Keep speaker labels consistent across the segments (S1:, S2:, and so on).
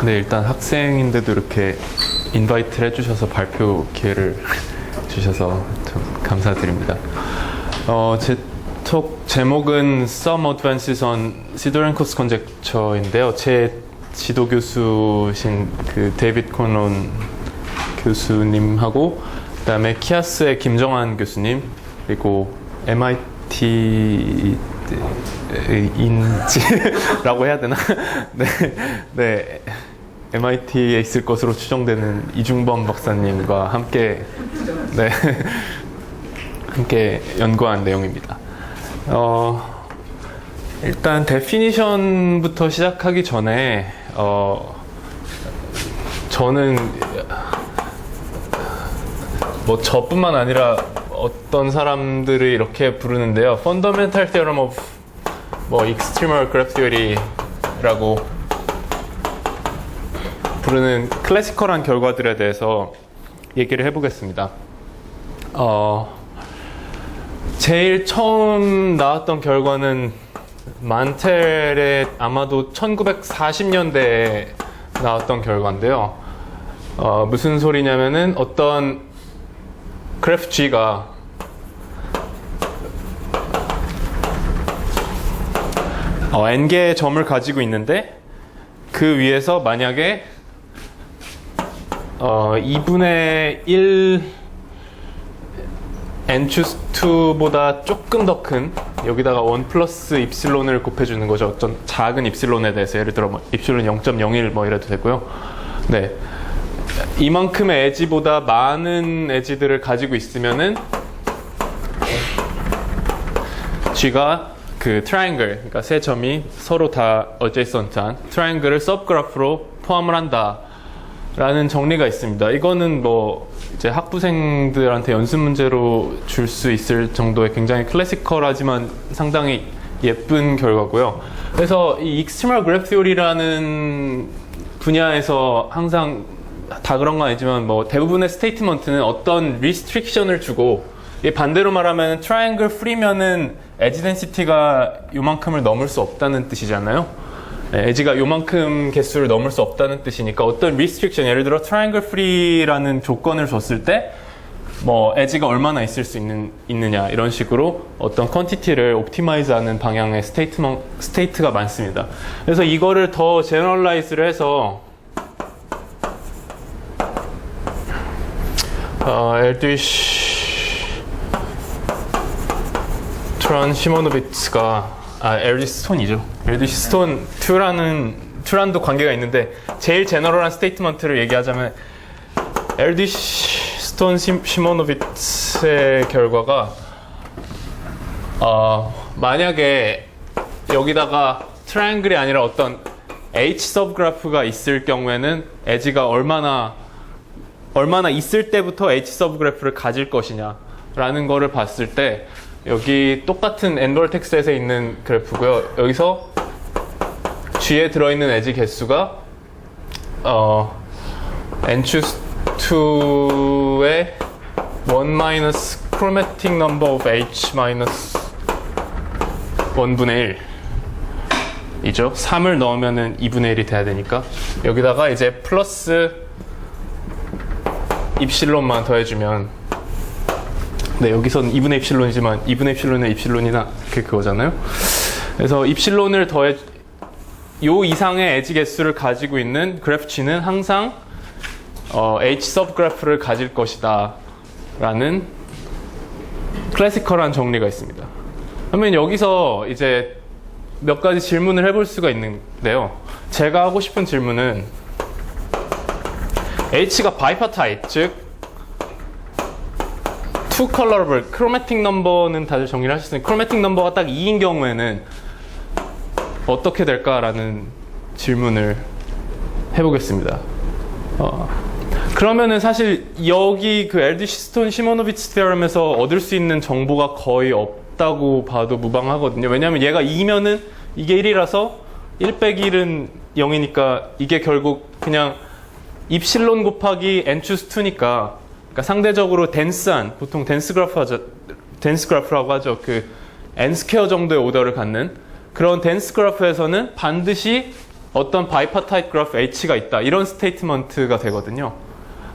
S1: 네, 일단 학생인데도 이렇게 인바이트를 해주셔서 발표 기회를 주셔서 좀 감사드립니다. 제 톡 제목은 Some Advances on Sidorenko's Conjecture인데요. 제 지도 교수신 그 데이비드 코넌 교수님하고 그다음에 키아스의 김정환 교수님 그리고 MIT 인지라고 해야 되나? 네, MIT에 있을 것으로 추정되는 이중범 박사님과 함께 함께 연구한 내용입니다. 일단 데피니션부터 시작하기 전에 저는 뭐 저뿐만 아니라 어떤 사람들이 이렇게 부르는데요. Fundamental Theorem of Extremal Graph Theory라고 부르는 클래시컬한 결과들에 대해서 얘기를 해보겠습니다. 제일 처음 나왔던 결과는 만텔의 아마도 1940년대에 나왔던 결과인데요. 무슨 소리냐면은 어떤 그래프 G가 n개의 점을 가지고 있는데 그 위에서 만약에 2분의 1 n-2보다 조금 더 큰 여기다가 1 플러스 입실론을 곱해주는 거죠. 어떤 작은 입실론에 대해서 예를 들어 입실론 0.01 이래도 되고요. 네, 이만큼의 에지보다 많은 에지들을 가지고 있으면은 G가 그 트라이앵글, 그러니까 세 점이 서로 다 어제이선트한 트라이앵글을 서브그래프로 포함을 한다 라는 정리가 있습니다. 이거는 이제 학부생들한테 연습 문제로 줄 수 있을 정도의 굉장히 클래시컬하지만 상당히 예쁜 결과고요. 그래서 이 Extremal Graph Theory라는 분야에서 항상 다 그런 건 아니지만 대부분의 스테이트먼트는 어떤 리스트릭션을 주고 반대로 말하면 트라이앵글 프리면은 에지 덴시티가 요만큼을 넘을 수 없다는 뜻이잖아요. 에지가 요만큼 개수를 넘을 수 없다는 뜻이니까 어떤 리스트릭션, 예를 들어 트라이앵글 프리라는 조건을 줬을 때 에지가 얼마나 있을 수 있느냐 이런 식으로 어떤 퀀티티를 옵티마이즈하는 방향의 스테이트가 많습니다. 그래서 이거를 더 제너럴라이즈를 해서 엘드위시 트란 시모노비츠가 엘드위시 스톤이죠. 엘드위시 스톤 2란도 관계가 있는데 제일 제너럴한 스테이트먼트를 얘기하자면 엘드위시 스톤 시모노비츠의 결과가 만약에 여기다가 트라이앵글이 아니라 어떤 H 서브그래프가 있을 경우에는 에지가 얼마나 있을 때부터 H 서브그래프를 가질 것이냐 라는 거를 봤을 때 여기 똑같은 엔벌텍스에서 있는 그래프고요. 여기서 G에 들어있는 에지 개수가 n-2의 1 chromatic number of H 1분의 1이죠. 3을 넣으면은 2분의 1이 돼야 되니까 여기다가 이제 플러스 입실론만 더해주면 여기서는 2분의 입실론이지만 2분의 입실론은 입실론이나 그거잖아요. 그래서 입실론을 요 이상의 에지 개수를 가지고 있는 그래프 G는 항상 H 서브그래프를 가질 것이다 라는 클래시컬한 정리가 있습니다. 그러면 여기서 이제 몇 가지 질문을 해볼 수가 있는데요. 제가 하고 싶은 질문은 H가 바이파타입, 즉 투 컬러블, 크로매틱 넘버는 다들 정리를 하셨으니 크로매틱 넘버가 딱 2인 경우에는 어떻게 될까라는 질문을 해보겠습니다. 그러면은 사실 여기 그 엘드위시 스톤 시모노비츠 테orem에서 얻을 수 있는 정보가 거의 없다고 봐도 무방하거든요. 왜냐하면 얘가 2면은 이게 1이라서 1 빼기 1은 0이니까 이게 결국 그냥 입실론 곱하기 n-2니까 그러니까 상대적으로 덴스한, 보통 덴스 그래프라고 하죠. 그 n 스퀘어 정도의 오더를 갖는 그런 덴스 그래프에서는 반드시 어떤 바이파타이트 그래프 H가 있다. 이런 스테이트먼트가 되거든요.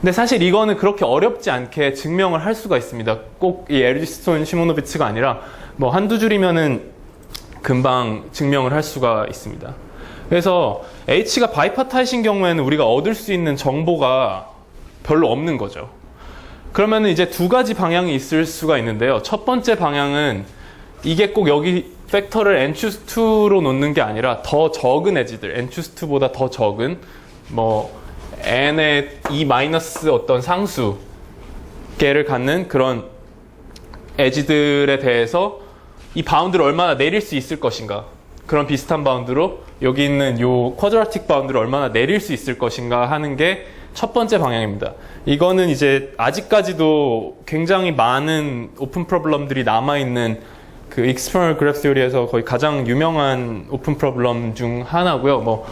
S1: 근데 사실 이거는 그렇게 어렵지 않게 증명을 할 수가 있습니다. 꼭 이 에리스톤 시모노비츠가 아니라 뭐 한두 줄이면은 금방 증명을 할 수가 있습니다. 그래서 H가 바이파타이트인 경우에는 우리가 얻을 수 있는 정보가 별로 없는 거죠. 그러면은 이제 두 가지 방향이 있을 수가 있는데요. 첫 번째 방향은 이게 꼭 여기 팩터를 n-2로 놓는 게 아니라 더 적은 에지들, n-2보다 더 적은 뭐 n의 e 마이너스 어떤 상수 개를 갖는 그런 에지들에 대해서 이 바운드를 얼마나 내릴 수 있을 것인가, 그런 비슷한 바운드로 여기 있는 요 쿼드라틱 바운드를 얼마나 내릴 수 있을 것인가 하는 게 첫 번째 방향입니다. 이거는 이제 아직까지도 굉장히 많은 오픈 프로블럼들이 남아있는 그 익스터널 그래프 티오리에서 거의 가장 유명한 오픈 프로블럼 중 하나고요.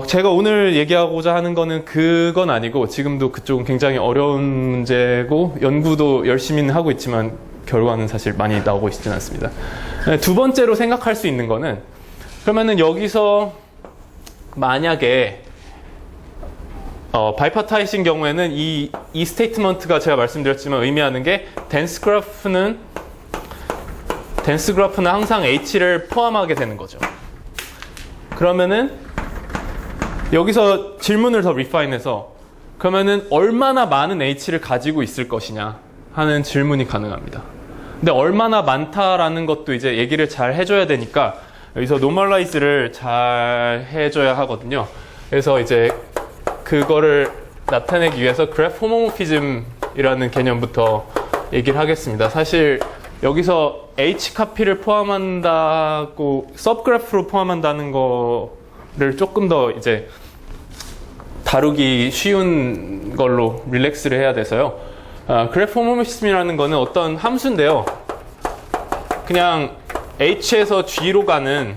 S1: 제가 오늘 얘기하고자 하는 거는 그건 아니고, 지금도 그쪽은 굉장히 어려운 문제고 연구도 열심히 하고 있지만 결과는 사실 많이 나오고 있지는 않습니다. 두 번째로 생각할 수 있는 거는, 그러면은 여기서 만약에 바이파타이트인 경우에는 이 스테이트먼트가 제가 말씀드렸지만 의미하는 게 덴스 그래프는 항상 H를 포함하게 되는 거죠. 그러면은 여기서 질문을 더 리파인해서, 그러면은 얼마나 많은 H를 가지고 있을 것이냐 하는 질문이 가능합니다. 근데 얼마나 많다라는 것도 이제 얘기를 잘 해줘야 되니까 여기서 노멀라이즈를 잘 해줘야 하거든요. 그래서 이제 그거를 나타내기 위해서 그래프 호모모피즘이라는 개념부터 얘기를 하겠습니다. 사실 여기서 H 카피를 포함한다고 서브그래프로 포함한다는 거를 조금 더 이제 다루기 쉬운 걸로 릴렉스를 해야 돼서요. 그래프 호모모피즘이라는 거는 어떤 함수인데요. 그냥 H에서 G로 가는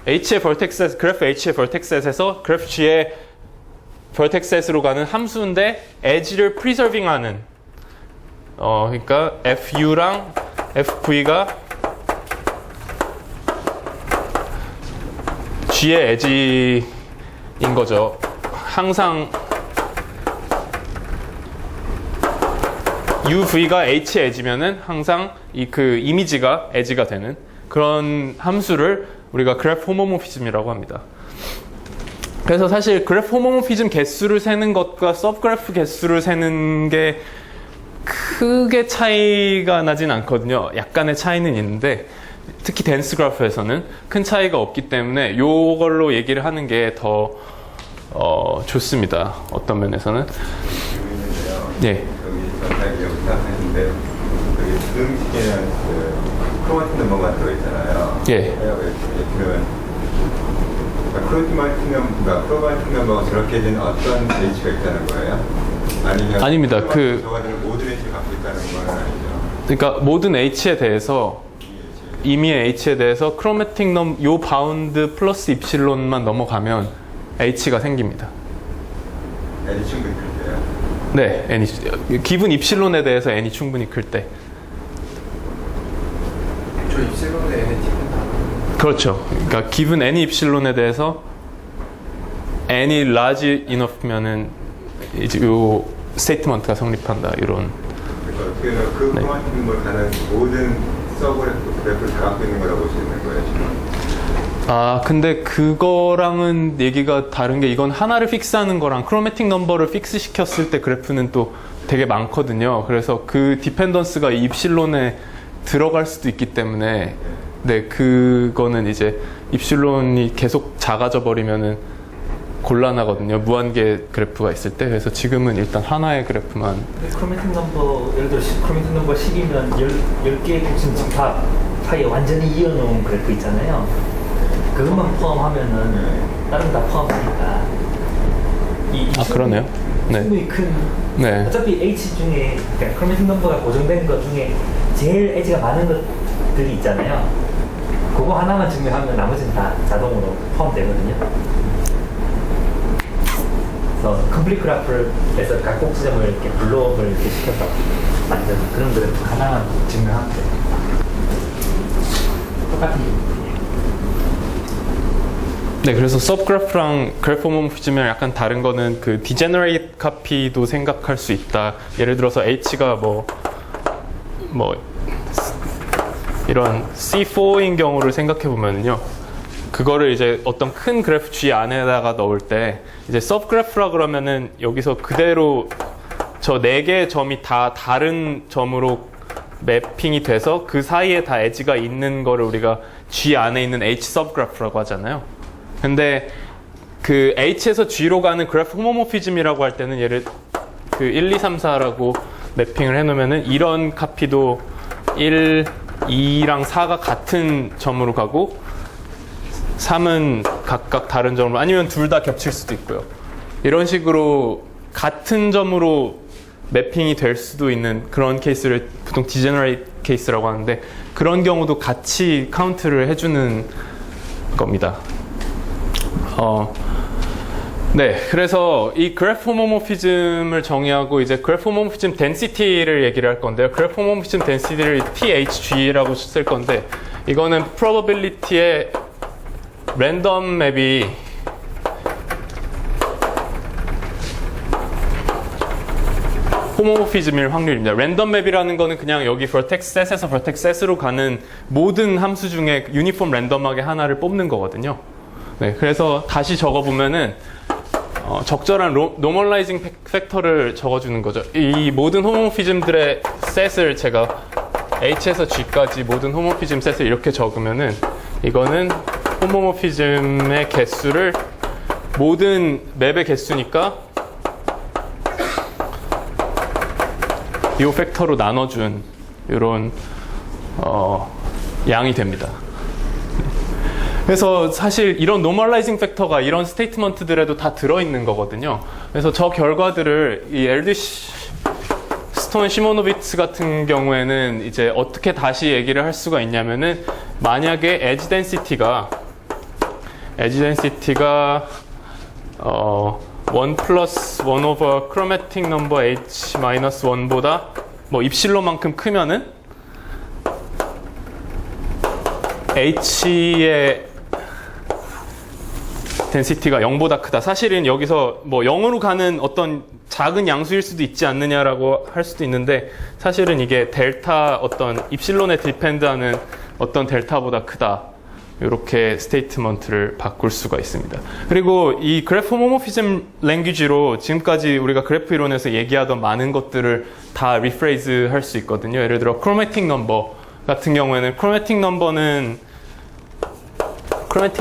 S1: H의 벌텍스, 그래프 H의 벌텍스에서 그래프 G의 벌텍스로 가는 함수인데 edge를 preserving하는, 그러니까 FU랑 FV가 G의 edge인 거죠. 항상 UV가 H의 edge면은 항상 그 이미지가 edge가 되는 그런 함수를 우리가 그래프 호모모피즘이라고 합니다. 그래서 사실 그래프 호모모피즘 개수를 세는 것과 서브그래프 개수를 세는 게 크게 차이가 나진 않거든요. 약간의 차이는 있는데 특히 덴스 그래프에서는 큰 차이가 없기 때문에 이걸로 얘기를 하는 게 더 좋습니다. 어떤 면에서는. 예.
S2: 여기 전달기부터 하는데 여기 등식에는 그 크로마틴 넘버가 들어있잖아요.
S1: 예.
S2: 크로마틴 넘버가 저렇게 된 어떤 H가 있다는 거예요? 아니면
S1: 아닙니다.
S2: 저거들은 모든 H를 갖고 있다는 건 아니죠.
S1: 그러니까 모든 H에 대해서 임의의 H에 대해서 크로마틱 요 바운드 플러스 입실론만 넘어가면 H가 생깁니다.
S2: N이 충분히 클 때요?
S1: 네, N이 기분 입실론에 대해서 N이 충분히 클 때.
S3: 저 입실론에 N의 tip은 다.
S1: 그렇죠. 그러니까 기분 N이 입실론에 대해서 N이 large enough면은 이제 요 스테이트먼트가 성립한다, 이런.
S2: 그러니까 그
S1: 네.
S2: 크로마틴 넘버를 가는 모든 서브그래프를 다 갖고 있는 거라고 보시는 거예요, 지금?
S1: 근데 그거랑은 얘기가 다른 게, 이건 하나를 픽스하는 거랑 크로매틱 넘버를 픽스 시켰을 때 그래프는 또 되게 많거든요. 그래서 그 디펜던스가 입실론에 들어갈 수도 있기 때문에, 네, 그거는 이제 입실론이 계속 작아져 버리면은 곤란하거든요. 무한계 그래프가 있을 때. 그래서 지금은 일단 하나의 그래프만.
S3: 크로매틱 넘버, 예를 들어 크로매틱 넘버 10이면 10개의 곱셈 지금 다 사이에 완전히 이어놓은 그래프 있잖아요. 그것만 포함하면은 다른 다 포함하니까
S1: 그러네요. 네.
S3: 충분히 큰.
S1: 네.
S3: 어차피 H 중에, 그러니까 크로매틱 넘버가 고정된 것 중에 제일 H가 많은 것들이 있잖아요. 그거 하나만 증명하면 나머지는 다 자동으로 포함되거든요. 그래서 컴플리트 그래프를 해서 각 꼭지점을 이렇게 블록을 이렇게 시켜서 만드는 그런 그래프 하나만 증명하면 돼요. 똑같은 게.
S1: 네, 그래서 서브그래프랑 그래프 호모모피즘이랑 약간 다른 거는 그 디제너레이트 카피도 생각할 수 있다. 예를 들어서 H가 뭐 이런 C4인 경우를 생각해 보면요. 그거를 이제 어떤 큰 그래프 G 안에다가 넣을 때 이제 서브그래프라 그러면은 여기서 그대로 저 4개의 점이 다 다른 점으로 매핑이 돼서 그 사이에 다 에지가 있는 거를 우리가 G 안에 있는 H 서브그래프라고 하잖아요. 근데 그 H에서 G로 가는 그래프 호모모피즘이라고 할 때는 얘를 그 1, 2, 3, 4라고 매핑을 해놓으면은 이런 카피도 1, 2랑 4가 같은 점으로 가고 3은 각각 다른 점으로, 아니면 둘 다 겹칠 수도 있고요. 이런 식으로 같은 점으로 매핑이 될 수도 있는 그런 케이스를 보통 디제너레이트 케이스라고 하는데, 그런 경우도 같이 카운트를 해주는 겁니다. 네, 그래서 이 그래프 호모모피즘을 정의하고 이제 그래프 호모모피즘 덴시티를 얘기를 할 건데요. 그래프 호모모피즘 덴시티를 THG라고 쓸 건데, 이거는 probability의 랜덤 맵이 호모모피즘일 확률입니다. 랜덤 맵이라는 거는 그냥 여기 vertex set에서 vertex set으로 가는 모든 함수 중에 유니폼 랜덤하게 하나를 뽑는 거거든요. 네, 그래서 다시 적어보면은 적절한 노멀라이징 팩터를 적어주는 거죠. 이 모든 호모모피즘들의 셋을 제가 H에서 G까지 모든 호모모피즘 셋을 이렇게 적으면은 이거는 호모모피즘의 개수를 모든 맵의 개수니까 이 팩터로 나눠준 이런 양이 됩니다. 그래서 사실 이런 노멀라이징 팩터가 이런 스테이트먼트들에도 다 들어있는 거거든요. 그래서 저 결과들을 이 엘드시, 스톤, 시모노비츠 같은 경우에는 이제 어떻게 다시 얘기를 할 수가 있냐면은, 만약에 에지 덴시티가 1 플러스 1 over chromatic number H 마이너스 1보다 뭐 입실론만큼 크면은 H의 덴시티가 0보다 크다. 사실은 여기서 뭐 0으로 가는 어떤 작은 양수일 수도 있지 않느냐라고 할 수도 있는데, 사실은 이게 델타 어떤 입실론에 디펜드하는 어떤 델타보다 크다. 이렇게 스테이트먼트를 바꿀 수가 있습니다. 그리고 이 그래프 호모모피즘 랭귀지로 지금까지 우리가 그래프 이론에서 얘기하던 많은 것들을 다 리프레이즈 할 수 있거든요. 예를 들어 chromatic number 같은 경우에는 chromatic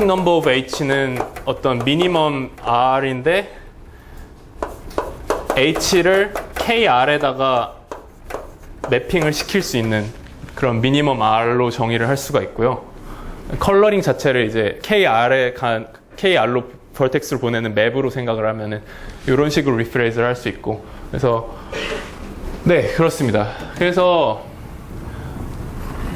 S1: number of H는 어떤 미니멈 R인데 H를 KR에다가 매핑을 시킬 수 있는 그런 미니멈 R로 정의를 할 수가 있고요. 컬러링 자체를 이제 KR로 벌텍스를 보내는 맵으로 생각을 하면은 이런 식으로 리프레이즈를 할 수 있고, 그래서 네, 그렇습니다. 그래서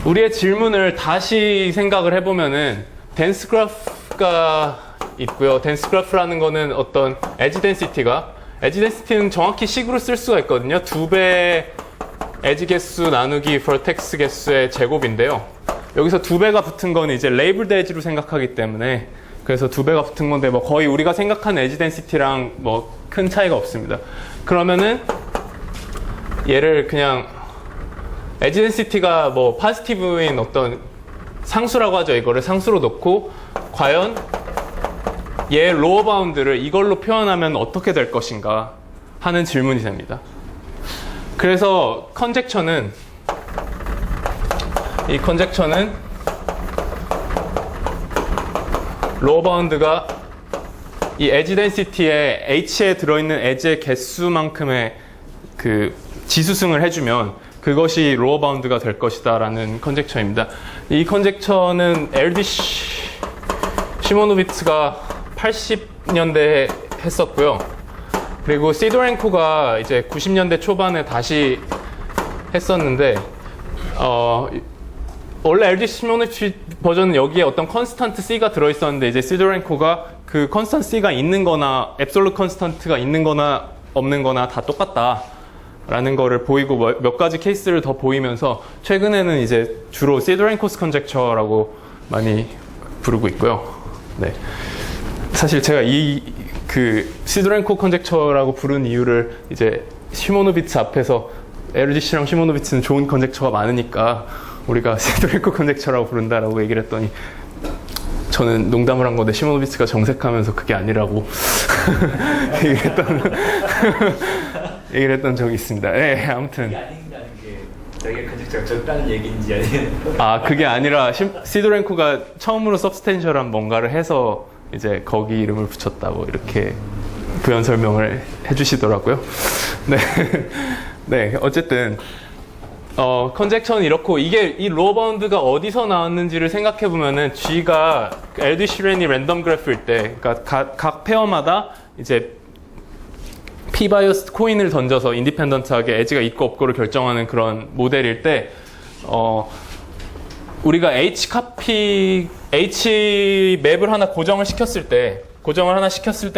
S1: 우리의 질문을 다시 생각을 해보면은 덴스 그래프가 있고요. 덴스 그래프라는 거는 어떤 에지 덴시티는 정확히 식으로 쓸 수가 있거든요. 2배 에지 개수 나누기 벌텍스 개수의 제곱인데요. 여기서 2배가 붙은 건 이제 레이블드 에지로 생각하기 때문에, 그래서 2배가 붙은 건데 뭐 거의 우리가 생각하는 에지 덴시티랑 뭐 큰 차이가 없습니다. 그러면은 얘를 그냥 에지 덴시티가 뭐 파지티브인 어떤 상수라고 하죠. 이거를 상수로 놓고 과연 얘 로어 바운드를 이걸로 표현하면 어떻게 될 것인가 하는 질문이 됩니다. 그래서 이 컨젝처는 로어 바운드가 이 에지 덴시티에 H에 들어있는 에지의 개수만큼의 그 지수승을 해주면 그것이 로어 바운드가 될 것이다 라는 컨젝처입니다. 이 컨젝처는 LD 시모노비츠가 80년대에 했었고요. 그리고 시도렌코가 이제 90년대 초반에 다시 했었는데, 원래 LD 시모노비츠 버전은 여기에 어떤 컨스턴트 C가 들어있었는데, 이제 시도렌코가 그 컨스턴트 C가 있는 거나 앱솔루트 컨스턴트가 있는 거나 없는 거나 다 똑같다 라는 거를 보이고 몇 가지 케이스를 더 보이면서 최근에는 이제 주로 시도렌코스 컨젝처라고 많이 부르고 있고요. 네. 사실 제가 이 그 시도렌코 컨젝처라고 부른 이유를 이제 시모노비츠 앞에서 에르디시랑 시모노비츠는 좋은 컨젝처가 많으니까 우리가 시도렌코 컨젝처라고 부른다라고 얘기를 했더니 저는 농담을 한 건데 시모노비츠가 정색하면서 그게 아니라고 얘기를 했던 적이 있습니다. 네, 아무튼
S3: 그게 아닌다는 게 자기가 컨젝처가 적다는 얘기인지 아니면
S1: 그게 아니라 시도렌코가 처음으로 서브스텐셜한 뭔가를 해서 이제 거기 이름을 붙였다 뭐 이렇게 부연 설명을 해주시더라고요. 네, 네, 어쨌든 컨젝처는 이렇고 이게 이 로어 바운드가 어디서 나왔는지를 생각해 보면은 G가 LD 시렌이 랜덤 그래프일 때, 그러니까 각 페어마다 이제 P 바이어스 코인을 던져서 인디펜던트하게 에지가 있고 없고를 결정하는 그런 모델일 때, 우리가 H 맵을 하나 고정을 시켰을 때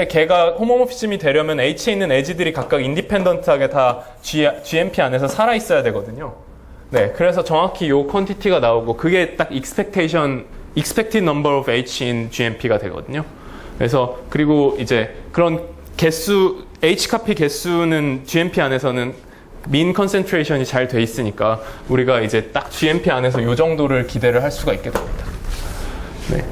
S1: 걔가 호모모피즘이 되려면 H에 있는 에지들이 각각 인디펜던트하게 다 GMP 안에서 살아있어야 되거든요. 네, 그래서 정확히 요 퀀티티가 나오고 그게 딱 expected number of H in GMP가 되거든요. 그래서 그리고 이제 그런 개수, H 카피 개수는 GMP 안에서는 민 컨센트레이션이 잘 돼 있으니까 우리가 이제 딱 GMP 안에서 요 정도를 기대를 할 수가 있게 됩니다. 네.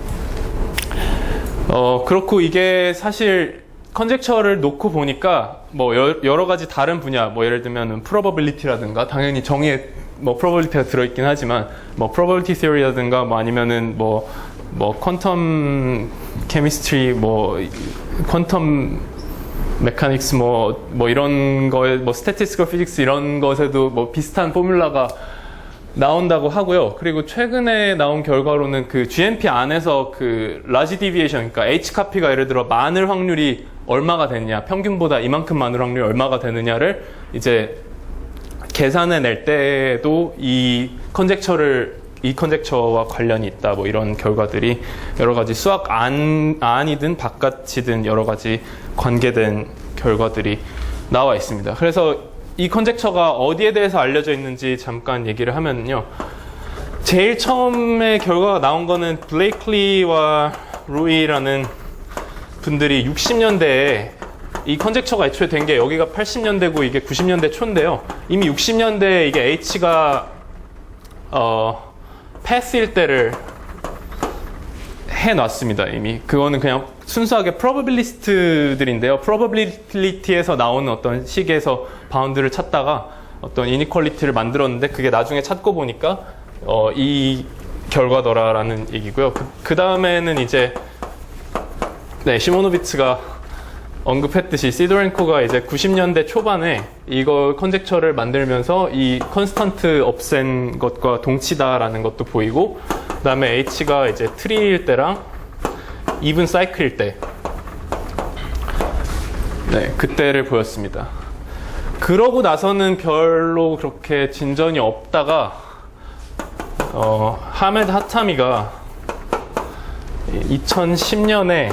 S1: 그렇고 이게 사실 컨젝처를 놓고 보니까 뭐 여러 가지 다른 분야, 뭐 예를 들면 probability라든가 당연히 정의에 뭐 probability가 들어있긴 하지만 뭐 probability theory라든가 뭐 아니면은 뭐 quantum chemistry, 뭐 quantum 메카닉스 뭐 이런 거에 뭐 statistical physics 이런 것에도 뭐 비슷한 포뮬라가 나온다고 하고요. 그리고 최근에 나온 결과로는 그 GMP 안에서 그 large deviation, 그러니까 H 카피가 예를 들어 많을 확률이 얼마가 되느냐, 평균보다 이만큼 많을 확률이 얼마가 되느냐를 이제 계산해 낼 때도 이 컨젝처와 관련이 있다, 뭐 이런 결과들이 여러 가지 수학 안이든 바깥이든 여러 가지 관계된 결과들이 나와 있습니다. 그래서 이 컨젝처가 어디에 대해서 알려져 있는지 잠깐 얘기를 하면요. 제일 처음에 결과가 나온 거는 블레이클리와 루이라는 분들이 60년대에 이 컨젝처가 애초에 된 게 여기가 80년대고 이게 90년대 초인데요. 이미 60년대에 이게 H가 패스일 때를 해놨습니다. 이미 그거는 그냥 순수하게 프로버빌리스트들인데요. 프로버빌리티에서 나오는 어떤 식에서 바운드를 찾다가 어떤 이니퀄리티를 만들었는데 그게 나중에 찾고 보니까 이 결과더라라는 얘기고요. 그 다음에는 이제 시모노비츠가 언급했듯이 시도렌코가 이제 90년대 초반에 이거 컨젝처를 만들면서 이 컨스턴트 없앤 것과 동치다라는 것도 보이고, 그 다음에 H가 이제 트리일 때랑 이븐 사이클일 때, 그때를 보였습니다. 그러고 나서는 별로 그렇게 진전이 없다가 하메드 하타미가 2010년에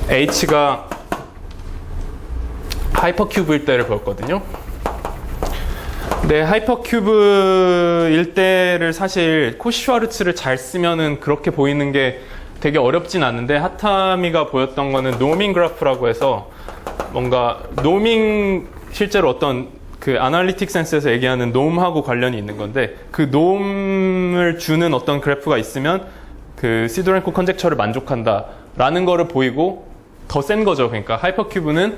S1: H가 하이퍼큐브일 때를 보였거든요. 근데 하이퍼큐브일 때를 사실 코시-슈와르츠를 잘 쓰면은 그렇게 보이는 게 되게 어렵진 않은데, 하타미가 보였던 거는 노밍 그래프라고 해서 뭔가 노밍, 실제로 어떤 그 아날리틱 센스에서 얘기하는 놈하고 관련이 있는 건데, 그 놈을 주는 어떤 그래프가 있으면 그 시도렌코 컨젝처를 만족한다 라는 거를 보이고 더 센 거죠. 그러니까 하이퍼큐브는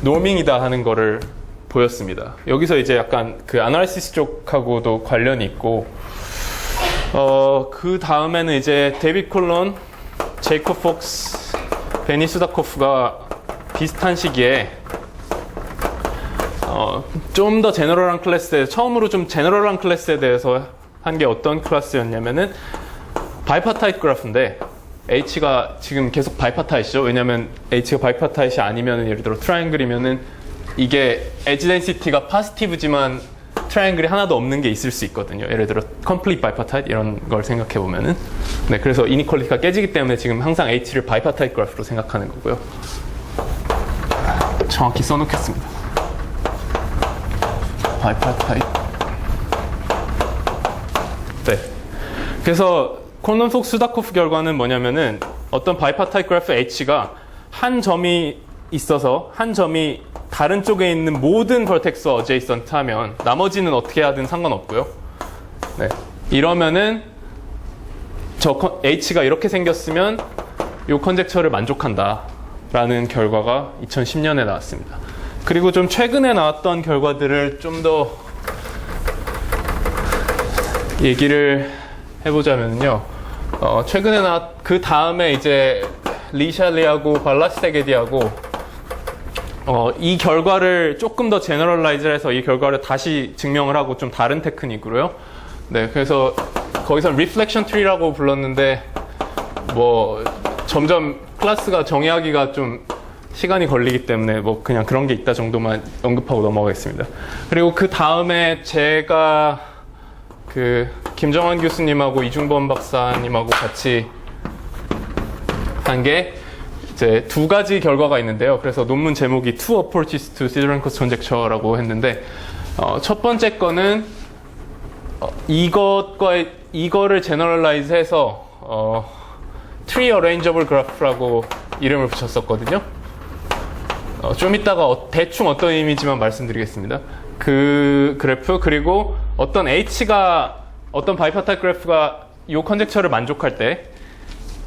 S1: 노밍이다 하는 거를 보였습니다. 여기서 이제 약간 그 아날리시스 쪽하고도 관련이 있고, 그 다음에는 이제 데이빗 콜론, 제이콥 폭스, 베니 수다코프가 비슷한 시기에 좀 더 제너럴한 클래스에, 처음으로 좀 제너럴한 클래스에 대해서 한 게 어떤 클래스였냐면은 바이파타이트 그래프인데, H가 지금 계속 바이파타이트죠. 왜냐면 H가 바이파타이트이 아니면은, 예를 들어 트라이앵글이면은 이게 에지 덴시티가 파지티브지만 트라이앵글이 하나도 없는 게 있을 수 있거든요. 예를 들어 컴플리트 바이파타이트 이런 걸 생각해 보면은, 그래서 이니퀄리티가 깨지기 때문에 지금 항상 H를 바이파타이트 그래프로 생각하는 거고요. 정확히 써놓겠습니다. 바이파타이트. 그래서 콘론속 수다코프 결과는 뭐냐면은 어떤 바이파타입 그래프 H가 한 점이 있어서 한 점이 다른 쪽에 있는 모든 벌텍스와 어제이선트 하면 나머지는 어떻게 하든 상관없고요. 네. 이러면은 H가 이렇게 생겼으면 이 컨젝처를 만족한다 라는 결과가 2010년에 나왔습니다. 그리고 좀 최근에 나왔던 결과들을 좀 더 얘기를 해보자면요. 최근에 그 다음에 이제 리샬리하고 발라스테게디하고 이 결과를 조금 더 제너럴라이즈를 해서 이 결과를 다시 증명을 하고 좀 다른 테크닉으로요. 네, 그래서 거기서 리플렉션 트리라고 불렀는데 뭐 점점 클래스가 정의하기가 좀 시간이 걸리기 때문에 뭐 그냥 그런 게 있다 정도만 언급하고 넘어가겠습니다. 그리고 그 다음에 제가 그 김정환 교수님하고 이중범 박사님하고 같이 한 게 이제 두 가지 결과가 있는데요. 그래서 논문 제목이 Two Approaches to Siderenkov Conjecture라고 했는데 첫 번째 거는 이거를 제너럴라이즈 해서 Tree Arrangeable Graph라고 이름을 붙였었거든요. 좀 이따가 대충 어떤 의미인지만 말씀드리겠습니다. 그 그래프 그리고 어떤 어떤 바이파타입 그래프가 이 컨젝처를 만족할 때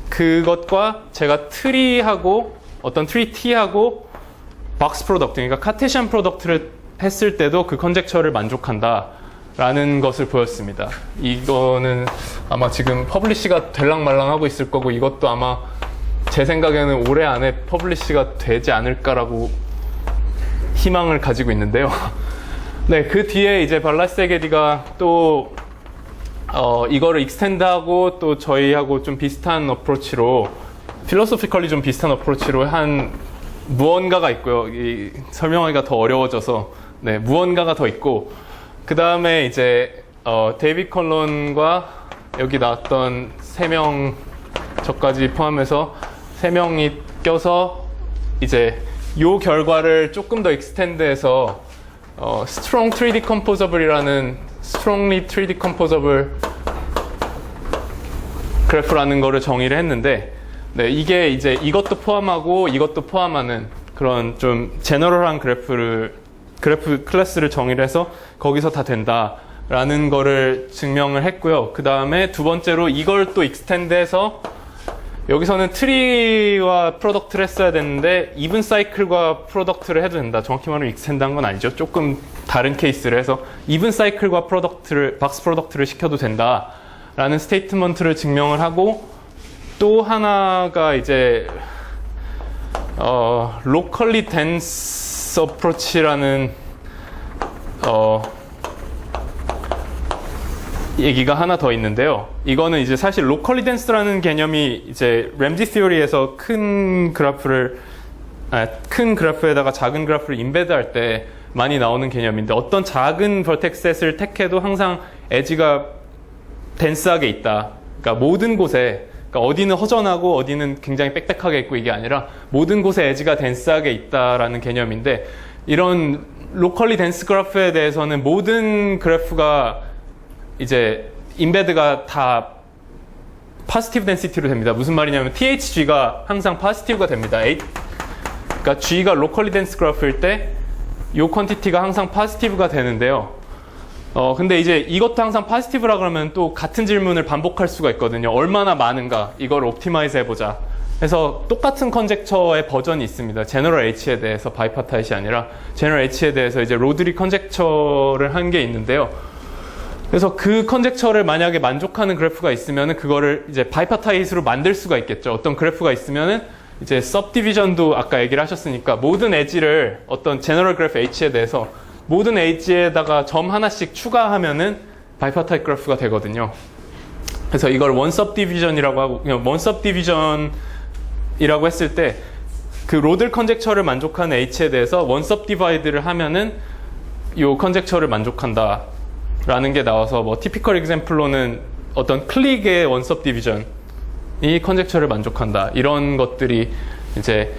S1: 그것과 제가 트리하고 어떤 트리 T하고 박스 프로덕트 그러니까 카테시안 프로덕트를 했을 때도 그 컨젝처를 만족한다 라는 것을 보였습니다. 이거는 아마 지금 퍼블리시가 될랑말랑하고 있을 거고 이것도 아마 제 생각에는 올해 안에 퍼블리시가 되지 않을까라고 희망을 가지고 있는데요. 네, 그 뒤에 이제 발라스테게디가 또 이거를 익스텐드하고 또 저희하고 좀 비슷한 어프로치로 필로소피컬리 좀 비슷한 어프로치로 한 무언가가 있고요. 설명하기가 더 어려워져서 네, 무언가가 더 있고 그 다음에 이제 데이빗 컬론과 여기 나왔던 3명 저까지 포함해서 3명이 껴서 이제 요 결과를 조금 더 익스텐드해서 Strong 3D Composable이라는 Strongly 3D Composable 그래프라는 거를 정의를 했는데 네, 이게 이제 이것도 포함하고 이것도 포함하는 그런 좀 제너럴한 그래프 클래스를 정의를 해서 거기서 다 된다라는 거를 증명을 했고요. 그 다음에 두 번째로 이걸 또 익스텐드해서 여기서는 트리와 프로덕트를 했어야 됐는데 이븐 사이클과 프로덕트를 해도 된다. 정확히 말하면 익스텐드한 건 아니죠. 조금 다른 케이스를 해서 이븐 사이클과 박스 프로덕트를 시켜도 된다라는 스테이트먼트를 증명을 하고 또 하나가 이제 locally dense approach라는 얘기가 하나 더 있는데요. 이거는 이제 사실 locally dense라는 개념이 이제 램지 티어리에서 큰 그래프에다가 작은 그래프를 인베드할 때 많이 나오는 개념인데 어떤 작은 버텍셋을 택해도 항상 에지가 덴스하게 있다. 그러니까 모든 곳에 그러니까 어디는 허전하고 어디는 굉장히 빽빽하게 있고 이게 아니라 모든 곳에 에지가 덴스하게 있다라는 개념인데 이런 로컬리 덴스 그래프에 대해서는 모든 그래프가 이제 인베드가 다 파지티브 덴시티로 됩니다. 무슨 말이냐면 THG가 항상 파지티브가 됩니다. 그러니까 G가 로컬리 덴스 그래프일 때 이 퀀티티가 항상 파지티브가 되는데요. 근데 이제 이것도 항상 파지티브라 그러면 또 같은 질문을 반복할 수가 있거든요. 얼마나 많은가 이걸 옵티마이즈 해보자. 그래서 똑같은 컨젝처의 버전이 있습니다. 제너럴 H에 대해서 바이파타잇이 아니라 제너럴 H에 대해서 이제 로드리 컨젝처를 한 게 있는데요. 그래서 그 컨젝처를 만약에 만족하는 그래프가 있으면은 그거를 이제 바이파타잇으로 만들 수가 있겠죠. 어떤 그래프가 있으면은 이제 subdivision도 아까 얘기를 하셨으니까 모든 엣지를 어떤 제너럴 그래프 H에 대해서 모든 엣지에다가 점 하나씩 추가하면은 바이파타잇 그래프가 되거든요. 그래서 이걸 원 subdivision이라고 하고 그냥 원 subdivision이라고 했을 때 그 로들 컨젝처를 만족하는 H에 대해서 원 subdivide를 하면은 요 컨젝처를 만족한다. 라는 게 나와서 뭐 티피컬 example로는 어떤 클릭의 원 subdivision이 컨젝처를 만족한다. 이런 것들이 이제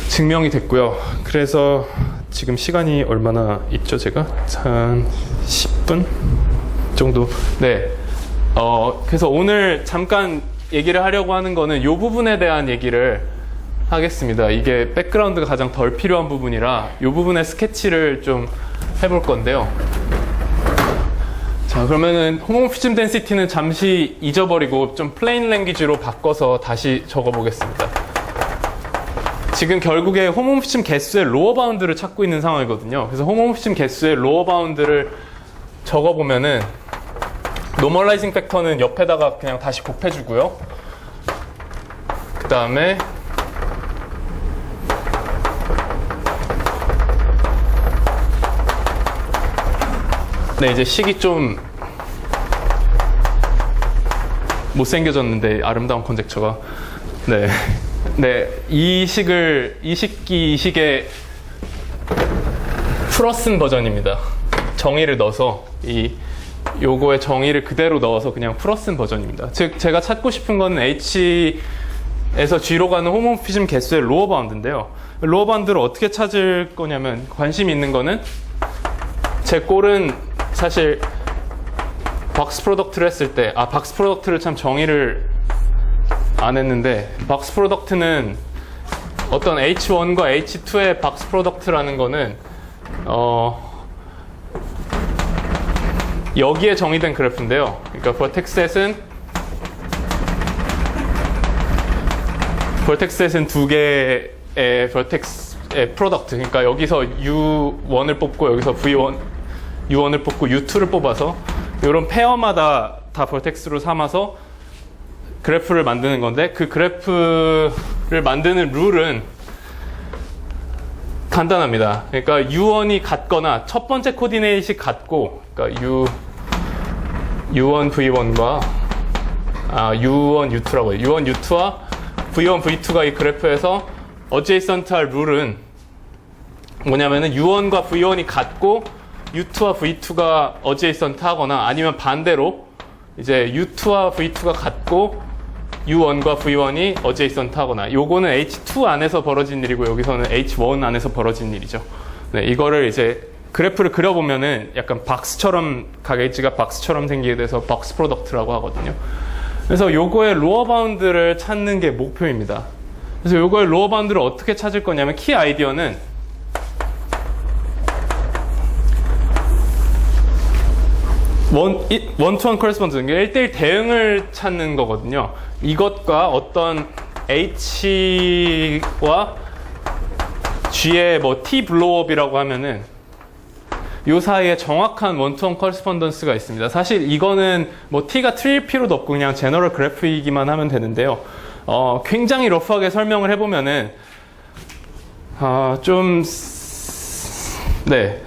S1: 증명이 됐고요. 그래서 지금 시간이 얼마나 있죠, 제가? 한 10분 정도. 네. 그래서 오늘 잠깐 얘기를 하려고 하는 거는 이 부분에 대한 얘기를 하겠습니다. 이게 백그라운드가 가장 덜 필요한 부분이라 이 부분의 스케치를 좀 해볼 건데요. 자, 그러면은 홈오피즘 덴시티는 잠시 잊어버리고 좀 플레인 랭귀지로 바꿔서 다시 적어보겠습니다. 지금 결국에 홈오피즘 개수의 로어 바운드를 찾고 있는 상황이거든요. 그래서 홈오피즘 개수의 로어 바운드를 적어보면은 노멀라이징 팩터는 옆에다가 그냥 다시 곱해주고요. 그 다음에 네, 이제 식이 좀 못생겨졌는데 아름다운 컨젝처가 네, 이 식의 풀어쓴 버전입니다. 정의를 넣어서 요거의 정의를 그대로 넣어서 그냥 풀어쓴 버전입니다. 즉 제가 찾고 싶은 거는 H에서 G로 가는 홈오피즘 개수의 로어 바운드인데요. 로어 바운드를 어떻게 찾을 거냐면 관심 있는 거는 제 꼴은 사실 박스 프로덕트를 했을 때 박스 프로덕트를 참 정의를 안 했는데 박스 프로덕트는 어떤 H1과 H2의 박스 프로덕트라는 거는 여기에 정의된 그래프인데요. 그러니까 버텍셋은 두 개의 버텍스의 프로덕트. 그러니까 여기서 U1을 뽑고 여기서 U1을 뽑고 U2를 뽑아서 이런 페어마다 다 버텍스로 삼아서 그래프를 만드는 건데 그 그래프를 만드는 룰은 간단합니다. 그러니까 U1이 같거나 첫 번째 코디네이트이 같고 그러니까 U1 V1과 U1 U2라고 해요. U1 U2와 V1 V2가 이 그래프에서 어제이선트할 룰은 뭐냐면은 U1과 V1이 같고 U2와 V2가 어제이선트 하거나 아니면 반대로 이제 U2와 V2가 같고 U1과 V1이 어제이선트 하거나 요거는 H2 안에서 벌어진 일이고 여기서는 H1 안에서 벌어진 일이죠. 네, 이거를 이제 그래프를 그려보면은 약간 박스처럼 각 엣지가 박스처럼 생기게 돼서 박스 프로덕트라고 하거든요. 그래서 요거의 로어 바운드를 찾는 게 목표입니다. 그래서 요거의 로어 바운드를 어떻게 찾을 거냐면 키 아이디어는 원투원 커레스폰던스, 1대1 대응을 찾는 거거든요. 이것과 어떤 H와 G의 뭐 T 블로우업이라고 하면은 요 사이에 정확한 원투원 커레스폰던스가 있습니다. 사실 이거는 뭐 T가 틀릴 필요도 없고 그냥 제너럴 그래프이기만 하면 되는데요. 굉장히 러프하게 설명을 해보면은 네,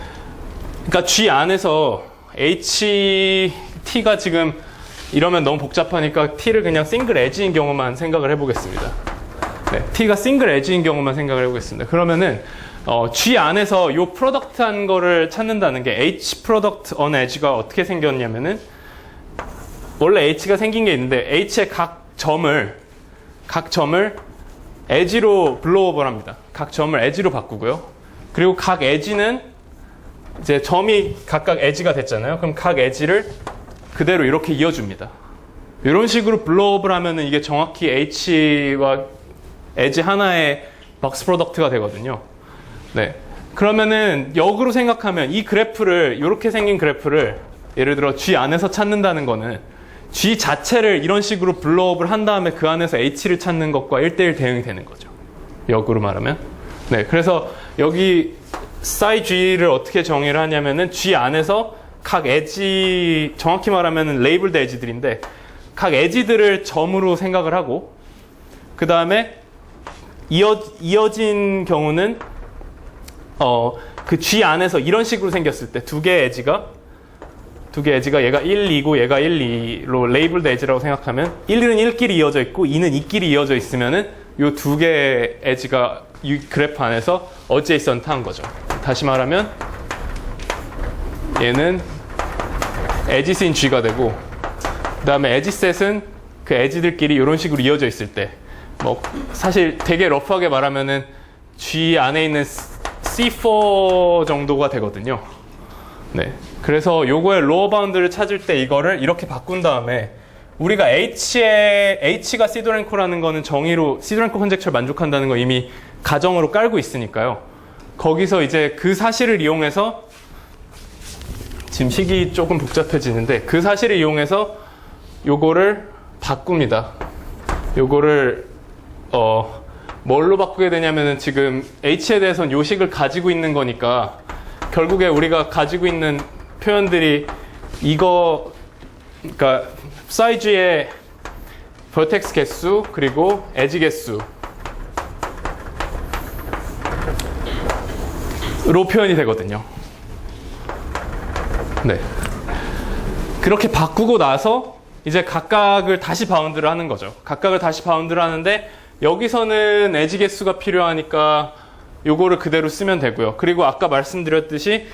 S1: 그러니까 G 안에서 T가 지금 이러면 너무 복잡하니까 T를 그냥 싱글 에지인 경우만 생각을 해보겠습니다. 네, T가 싱글 에지인 경우만 생각을 해보겠습니다. 그러면은 G 안에서 요 프로덕트한 거를 찾는다는 게 H 프로덕트 on edge가 어떻게 생겼냐면은 원래 H가 생긴 게 있는데 H의 각 점을 edge로 블로우업을 합니다. 각 점을 edge로 바꾸고요. 그리고 각 edge는 이제 점이 각각 엣지가 됐잖아요. 그럼 각 엣지를 그대로 이렇게 이어줍니다. 이런 식으로 블로우업을 하면은 이게 정확히 H와 엣지 하나의 박스 프로덕트가 되거든요. 네. 그러면은 역으로 생각하면 이 그래프를 이렇게 생긴 그래프를 예를 들어 G 안에서 찾는다는 거는 G 자체를 이런 식으로 블로우업을 한 다음에 그 안에서 H를 찾는 것과 1대1 대응이 되는 거죠. 역으로 말하면. 네. 그래서 여기 psi G를 어떻게 정의를 하냐면은 G 안에서 각 엣지, 정확히 말하면은 레이블드 엣지들인데 각 엣지들을 점으로 생각을 하고 그 다음에 이어진 경우는 그 G 안에서 이런 식으로 생겼을 때 두 개의 엣지가 얘가 1, 2고 얘가 1, 2로 레이블드 엣지라고 생각하면 1은 1끼리 이어져 있고 2는 2끼리 이어져 있으면은 요 두 개의 엣지가 이 그래프 안에서 어제이선트한 거죠. 다시 말하면 얘는 엣지스인 G가 되고 그 다음에 엣지셋은 그 엣지들끼리 이런 식으로 이어져 있을 때 뭐 사실 되게 러프하게 말하면은 G 안에 있는 C4 정도가 되거든요. 네. 그래서 요거의 로어 바운드를 찾을 때 이거를 이렇게 바꾼 다음에 우리가 H가 시도랭코라는 거는 정의로 시도랭코 컨젝처를 만족한다는 거 이미 가정으로 깔고 있으니까요. 거기서 이제 그 사실을 이용해서 지금 식이 조금 복잡해지는데 그 사실을 이용해서 요거를 바꿉니다. 요거를 뭘로 바꾸게 되냐면은 지금 H에 대해서는 요식을 가지고 있는 거니까 결국에 우리가 가지고 있는 표현들이 이거 그러니까 사이즈의 버텍스 개수 그리고 에지 개수로 표현이 되거든요. 네. 그렇게 바꾸고 나서 이제 각각을 다시 바운드를 하는 거죠. 각각을 다시 바운드를 하는데 여기서는 에지 개수가 필요하니까 요거를 그대로 쓰면 되고요. 그리고 아까 말씀드렸듯이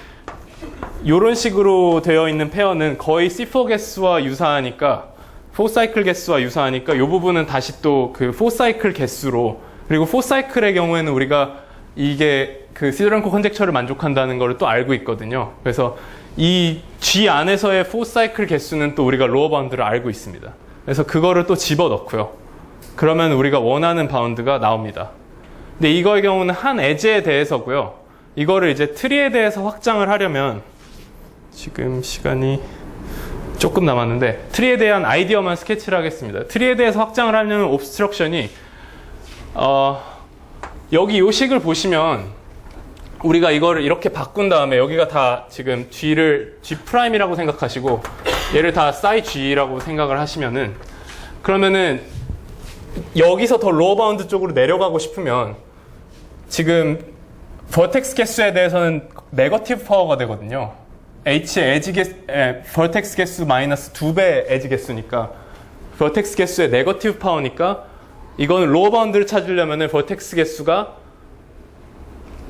S1: 이런 식으로 되어 있는 페어는 거의 C4 개수와 유사하니까 4사이클 개수와 유사하니까 이 부분은 다시 또 그 4사이클 개수로 그리고 4사이클의 경우에는 우리가 이게 그 시도랭코 컨젝처를 만족한다는 걸 또 알고 있거든요. 그래서 이 G 안에서의 4사이클 개수는 또 우리가 로어 바운드를 알고 있습니다. 그래서 그거를 또 집어넣고요. 그러면 우리가 원하는 바운드가 나옵니다. 근데 이거의 경우는 한 에지에 대해서고요. 이거를 이제 트리에 대해서 확장을 하려면 지금 시간이 조금 남았는데 트리에 대한 아이디어만 스케치를 하겠습니다. 트리에 대해서 확장을 하려면 옵스트럭션이 여기 요식을 보시면 우리가 이거를 이렇게 바꾼 다음에 여기가 다 지금 G를 G'이라고 생각하시고 얘를 다 사이 G라고 생각을 하시면은 그러면은 여기서 더 로어 바운드 쪽으로 내려가고 싶으면 지금 버텍스 개수에 대해서는 네거티브 파워가 되거든요. H의 에지 개수, 버텍스 개수 마이너스 2배 에지 개수니까 버텍스 개수의 네거티브 파워니까 이거는 로어 바운드를 찾으려면 버텍스 개수가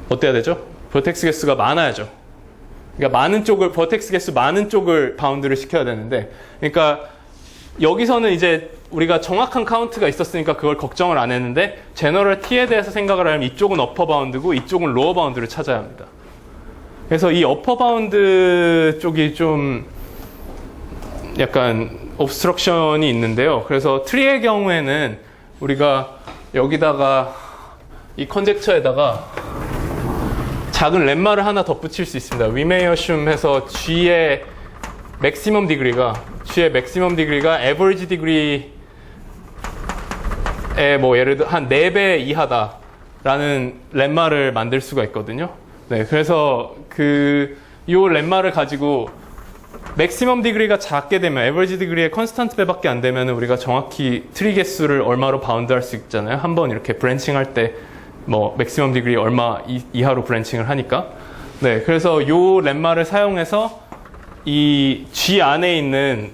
S1: 어때야 되죠? 버텍스 개수가 많아야죠. 그러니까 많은 쪽을 버텍스 개수 많은 쪽을 바운드를 시켜야 되는데 그러니까 여기서는 이제 우리가 정확한 카운트가 있었으니까 그걸 걱정을 안 했는데 제너럴 T에 대해서 생각을 하면 이쪽은 어퍼 바운드고 이쪽은 로어 바운드를 찾아야 합니다. 그래서 이 어퍼 바운드 쪽이 좀 약간 옵스트럭션이 있는데요. 그래서 트리의 경우에는 우리가 여기다가 이 컨젝처에다가 작은 렛마를 하나 덧붙일 수 있습니다. We may assume 해서 G의 맥시멈 디그리가 average degree의 뭐 예를 들어 한 4배 이하다라는 렛마를 만들 수가 있거든요. 네, 그래서 요 렛마를 가지고 맥시멈 디그리가 작게 되면 에버리지 디그리의 컨스턴트 배밖에 안 되면 우리가 정확히 트리 개수를 얼마로 바운드할 수 있잖아요. 한번 이렇게 브랜칭할 때 뭐 맥시멈 디그리 얼마 이하로 브랜칭을 하니까. 네, 그래서 요 렛마를 사용해서 이 G 안에 있는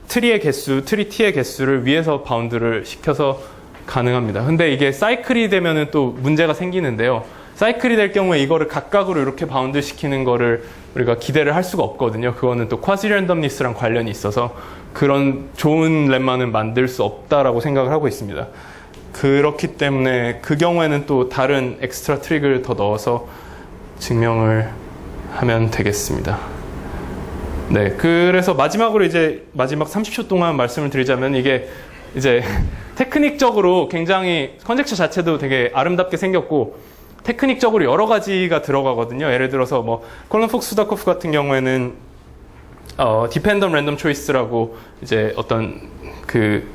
S1: 트리의 개수, 트리 T의 개수를 위에서 바운드를 시켜서 가능합니다. 근데 이게 사이클이 되면은 또 문제가 생기는데요. 사이클이 될 경우에 이거를 각각으로 이렇게 바운드 시키는 거를 우리가 기대를 할 수가 없거든요. 그거는 또 쿼시 랜덤니스랑 관련이 있어서 그런 좋은 렛마는 만들 수 없다라고 생각을 하고 있습니다. 그렇기 때문에 그 경우에는 또 다른 엑스트라 트릭을 더 넣어서 증명을 하면 되겠습니다. 네, 그래서 마지막으로 이제 마지막 30초 동안 말씀을 드리자면 이게 이제 테크닉적으로 굉장히 컨젝처 자체도 되게 아름답게 생겼고 테크닉적으로 여러 가지가 들어가거든요. 예를 들어서 뭐 콜런 폭스 수다코프 같은 경우에는 디펜덤 랜덤 초이스라고 이제 어떤 그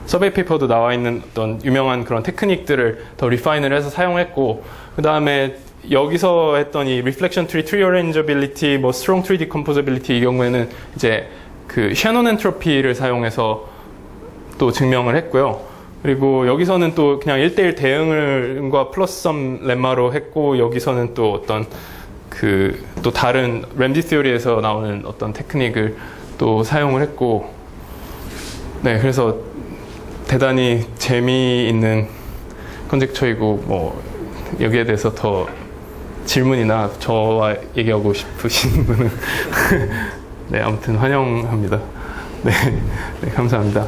S1: 서베이 페이퍼도 나와 있는 어떤 유명한 그런 테크닉들을 더 리파인을 해서 사용했고 그 다음에 여기서 했던 이 리플렉션 트리, 트리 어레인저빌리티, 뭐 스트롱 트리 디컴포저빌리티 이 경우에는 이제 그 샤논 엔트로피를 사용해서 또 증명을 했고요. 그리고 여기서는 또 그냥 1대1 대응을과 플러스 썸 렛마로 했고 여기서는 또 어떤 그 또 다른 램지 시어리에서 나오는 어떤 테크닉을 또 사용을 했고 네, 그래서 대단히 재미있는 컨젝처이고 뭐 여기에 대해서 더 질문이나 저와 얘기하고 싶으신 분은 네, 아무튼 환영합니다. 네, 네 감사합니다.